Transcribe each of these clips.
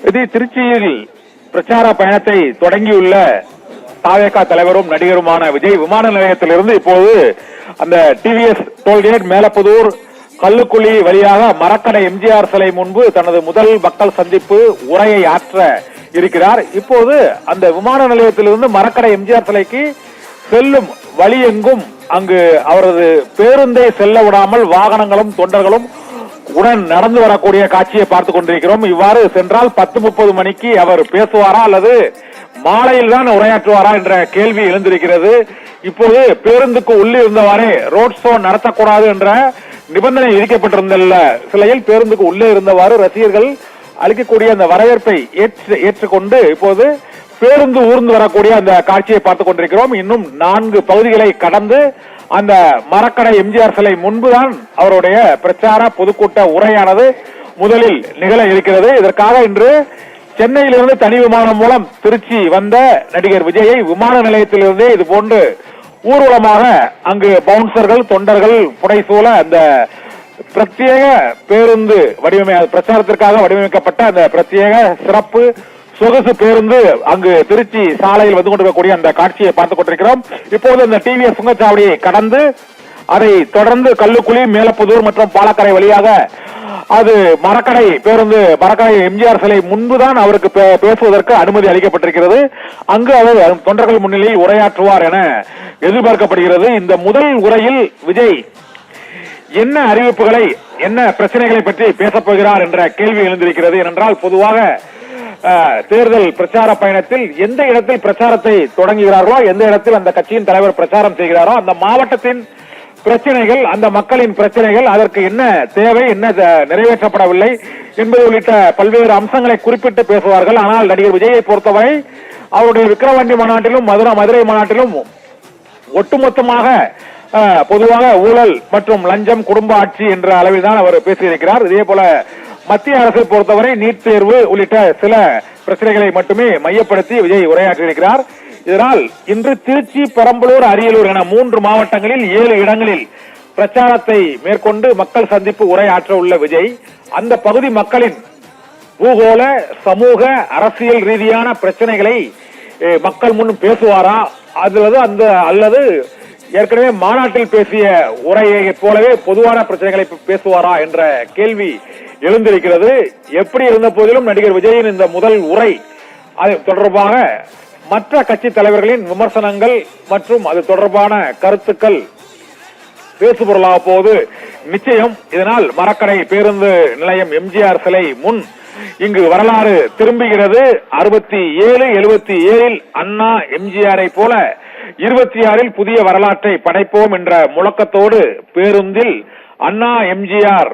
இது திருச்சியில் பிரச்சார பயணத்தை தொடங்கியுள்ள தாவேகா தலைவரும் நடிகருமான விஜய் விமான நிலையத்திலிருந்து இப்போது அந்த டிவிஎஸ் டோல்கேட் மேலப்புதூர் கல்லுக்குழி வழியாக மரக்கடை எம்ஜிஆர் சிலை முன்பு தனது முதல் மக்கள் சந்திப்பு உரையை ஆற்ற இருக்கிறார். இப்போது அந்த விமான நிலையத்திலிருந்து மரக்கடை எம்ஜிஆர் சிலைக்கு செல்லும் வழி எங்கும் அங்கு அவரது பேருந்தை செல்ல விடாமல் வாகனங்களும் தொண்டர்களும் உடன் நடந்து வரக்கூடிய காட்சியை பார்த்துக் கொண்டிருக்கிறோம். இவ்வாறு சென்றால் 10:30 மணிக்கு அவர் பேசுவாரா அல்லது மாலையில் தான் உரையாற்றுவாரா என்ற கேள்வி எழுந்திருக்கிறது. இப்போது பேருந்துக்கு உள்ளே இருந்தவாறே ரோட் ஷோ நடத்தக்கூடாது என்ற நிபந்தனை விதிக்கப்பட்டிருந்த சிலையில் பேருந்துக்கு உள்ளே இருந்தவாறு ரசிகர்கள் அளிக்கக்கூடிய அந்த வரவேற்பை ஏற்றுக்கொண்டு இப்போது பேருந்து ஊர்ந்து வரக்கூடிய அந்த காட்சியை பார்த்துக் கொண்டிருக்கிறோம். இன்னும் 4 பகுதிகளை கடந்து அந்த மரக்கடை எம்ஜிஆர் சிலை முன்புதான் அவருடைய பிரச்சார பொதுக்கூட்ட உரையானது முதலில் நிகழ இருக்கிறது. இதற்காக இன்று சென்னையிலிருந்து தனி விமானம் மூலம் திருச்சி வந்த நடிகர் விஜயை விமான நிலையத்திலிருந்தே இது போன்று ஊர்வலமாக அங்கு பவுன்சர்கள் தொண்டர்கள் புடைசூழ அந்த பிரத்யேக பேருந்து பிரச்சாரத்திற்காக வடிவமைக்கப்பட்ட அந்த பிரத்யேக சிறப்பு சொகுசு பேருந்து அங்கு திருச்சி சாலையில் வந்து கொண்டிருக்கக்கூடிய அந்த காட்சியை பார்த்துக் கொண்டிருக்கிறோம். இப்போது அந்த டிவிஎஸ் சுங்கச்சாவடியை கடந்து அதை தொடர்ந்து கல்லுக்குழி மேலப்புதூர் மற்றும் பாலக்கரை வழியாக அது மரக்கடை பேருந்து மரக்கடை எம்ஜிஆர் சிலை முன்புதான் அவருக்கு பேசுவதற்கு அனுமதி அளிக்கப்பட்டிருக்கிறது. அங்கு அவர் தொண்டர்கள் முன்னிலையில் உரையாற்றுவார் என எதிர்பார்க்கப்படுகிறது. இந்த முதல் உரையில் விஜய் என்ன அறிவிப்புகளை என்ன பிரச்சனைகளை பற்றி பேசப் போகிறார் என்ற கேள்வி எழுந்திருக்கிறது. ஏனென்றால் பொதுவாக தேர்தல் பிரச்சார பயணத்தில் எந்த இடத்தில் பிரச்சாரத்தை தொடங்குகிறார்களோ எந்த இடத்தில் அந்த கட்சியின் தலைவர் பிரச்சாரம் செய்கிறாரோ அந்த மாவட்டத்தின் பிரச்சனைகள் அந்த மக்களின் பிரச்சனைகள் அதற்கு என்ன தேவை என்ன நிறைவேற்றப்படவில்லை என்பது உள்ளிட்ட பல்வேறு அம்சங்களை குறிப்பிட்டு பேசுவார்கள். ஆனால் நடிகர் விஜயை பொறுத்தவரை அவருடைய விக்கிரவாண்டி மாநாட்டிலும் மதுரை மாநாட்டிலும் ஒட்டுமொத்தமாக பொதுவாக ஊழல் மற்றும் லஞ்சம் குடும்ப ஆட்சி என்ற அளவில் தான் அவர் பேசியிருக்கிறார். இதே போல மத்திய அரசை பொறுத்தவரை நீட் தேர்வு உள்ளிட்ட சில பிரச்சனைகளை மட்டுமே மையப்படுத்தி விஜய் உரையாற்றியிருக்கிறார். இதனால் இன்று திருச்சி, பெரம்பலூர், அரியலூர் என 3 மாவட்டங்களில் 7 இடங்களில் பிரச்சாரத்தை மேற்கொண்டு மக்கள் சந்திப்பு உரையாற்ற உள்ள விஜய் அந்த பகுதி மக்களின் பூகோள சமூக அரசியல் ரீதியான பிரச்சனைகளை மக்கள் முன் பேசுவாரா அல்லது ஏற்கனவே மாநாட்டில் பேசிய உரையை போலவே பொதுவான பிரச்சனைகளை பேசுவாரா என்ற கேள்வி எழுந்திருக்கிறது. எப்படி இருந்த போதிலும் நடிகர் விஜயின் இந்த முதல் உரை அது தொடர்பாக மற்ற கட்சி தலைவர்களின் விமர்சனங்கள் மற்றும் அது தொடர்பான கருத்துக்கள் பேசுபொருளாக போது நிச்சயம். இதனால் மரக்கடை பேருந்து நிலையம் எம்ஜிஆர் சிலை முன் இங்கு வரலாறு திரும்புகிறது. 67, 77 அண்ணா எம்ஜிஆரை போல 26 புதிய வரலாற்றை படைப்போம் என்ற முழக்கத்தோடு பேருந்தில் அண்ணா எம்ஜிஆர்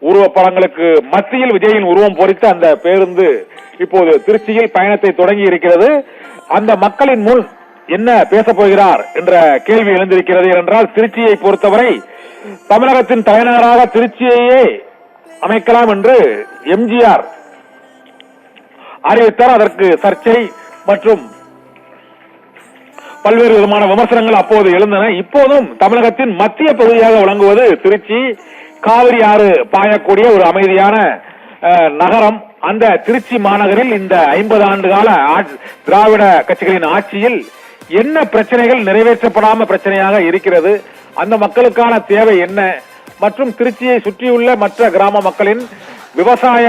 உருவப்படங்களுக்கு மத்தியில் விஜயின் உருவம் பொறித்த அந்த பேருந்து இப்போது திருச்சியில் பயணத்தை தொடங்கி இருக்கிறது. அந்த மக்களின் முன் என்ன பேசப் போகிறார் என்ற கேள்வி எழுந்திருக்கிறது. என்றால் திருச்சியை பொறுத்தவரை தமிழகத்தின் தலைநகராக திருச்சியையே அமைக்கலாம் என்று எம்ஜிஆர் அறிவித்தார். அதற்கு சர்ச்சை மற்றும் பல்வேறு விதமான விமர்சனங்கள் அப்போது எழுந்தன. இப்போதும் தமிழகத்தின் மத்திய பகுதியாக விளங்குவது திருச்சி, காவிரி ஆறு பாயக்கூடிய ஒரு அமைதியான நகரம். அந்த திருச்சி மாநகரில் இந்த 50 ஆண்டு கால திராவிட கட்சிகளின் ஆட்சியில் என்ன பிரச்சனைகள் நிறைவேற்றப்படாம பிரச்சனையாக இருக்கிறது, அந்த மக்களுக்கான தேவை என்ன மற்றும் திருச்சியை சுற்றியுள்ள மற்ற கிராம மக்களின் விவசாய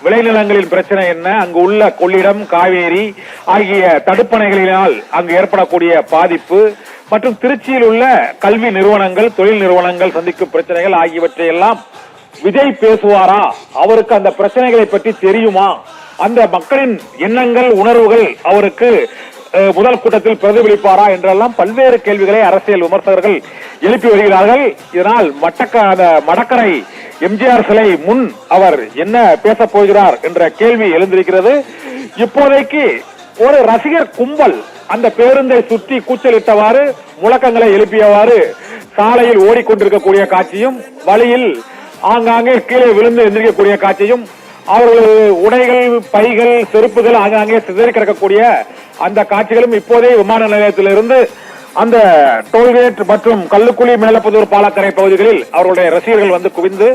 விளைநிலங்களின் பிரச்சனை என்ன, அங்கு உள்ள கொள்ளிடம், காவேரி ஆகிய தடுப்பணைகளினால் அங்கு ஏற்படக்கூடிய பாதிப்பு மற்றும் திருச்சியில் உள்ள கல்வி நிறுவனங்கள், தொழில் நிறுவனங்கள் சந்திக்கும் பிரச்சனைகள் ஆகியவற்றை எல்லாம் விஜய் பேசுவாரா, அவருக்கு அந்த பிரச்சனைகளை பற்றி தெரியுமா, அந்த மக்களின் எண்ணங்கள் உணர்வுகள் அவருக்கு முதல் கூட்டத்தில் பிரதிபலிப்பாரா என்றெல்லாம் பல்வேறு கேள்விகளை அரசியல் விமர்சகர்கள் எழுப்பி வருகிறார்கள். இதனால் மடக்கரை எம்ஜிஆர் சிலை முன் அவர் என்ன பேசப் போகிறார் என்ற கேள்வி எழுந்திருக்கிறது. இப்போதைக்கு ஒரு ரசிகர் கும்பல் அந்த பேருந்தை சுற்றி கூச்சலிட்டவாறு முழக்கங்களை எழுப்பியவாறு சாலையில் ஓடிக்கொண்டிருக்கக்கூடிய காட்சியும் வழியில் ஆங்காங்கே கீழே விழுந்து எந்திரிக்கக்கூடிய காட்சியும் அவர்களது உடைகள், பைகள், செருப்புகள் ஆங்காங்கே சிதறி கிடக்கக்கூடிய அந்த காட்சிகளும் இப்போதே விமான நிலையத்திலிருந்து அந்த டோல்கேட் மற்றும் கல்லுக்குழி மேலப்புதூர் பாலக்கரை பகுதிகளில் அவருடைய ரசிகர்கள் வந்து குவிந்து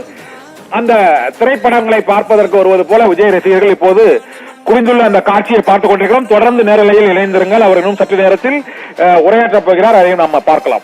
அந்த திரைப்படங்களை பார்ப்பதற்கு வருவது போல விஜய் ரசிகர்கள் இப்போது குவிந்துள்ள அந்த காட்சியை பார்த்துக் கொண்டிருக்கிறோம். தொடர்ந்து நேரலையில் இணைந்திருங்கள். அவர் இன்னும் சற்று நேரத்தில் உரையாற்றப் போகிறார். அதையும் நாம் பார்க்கலாம்.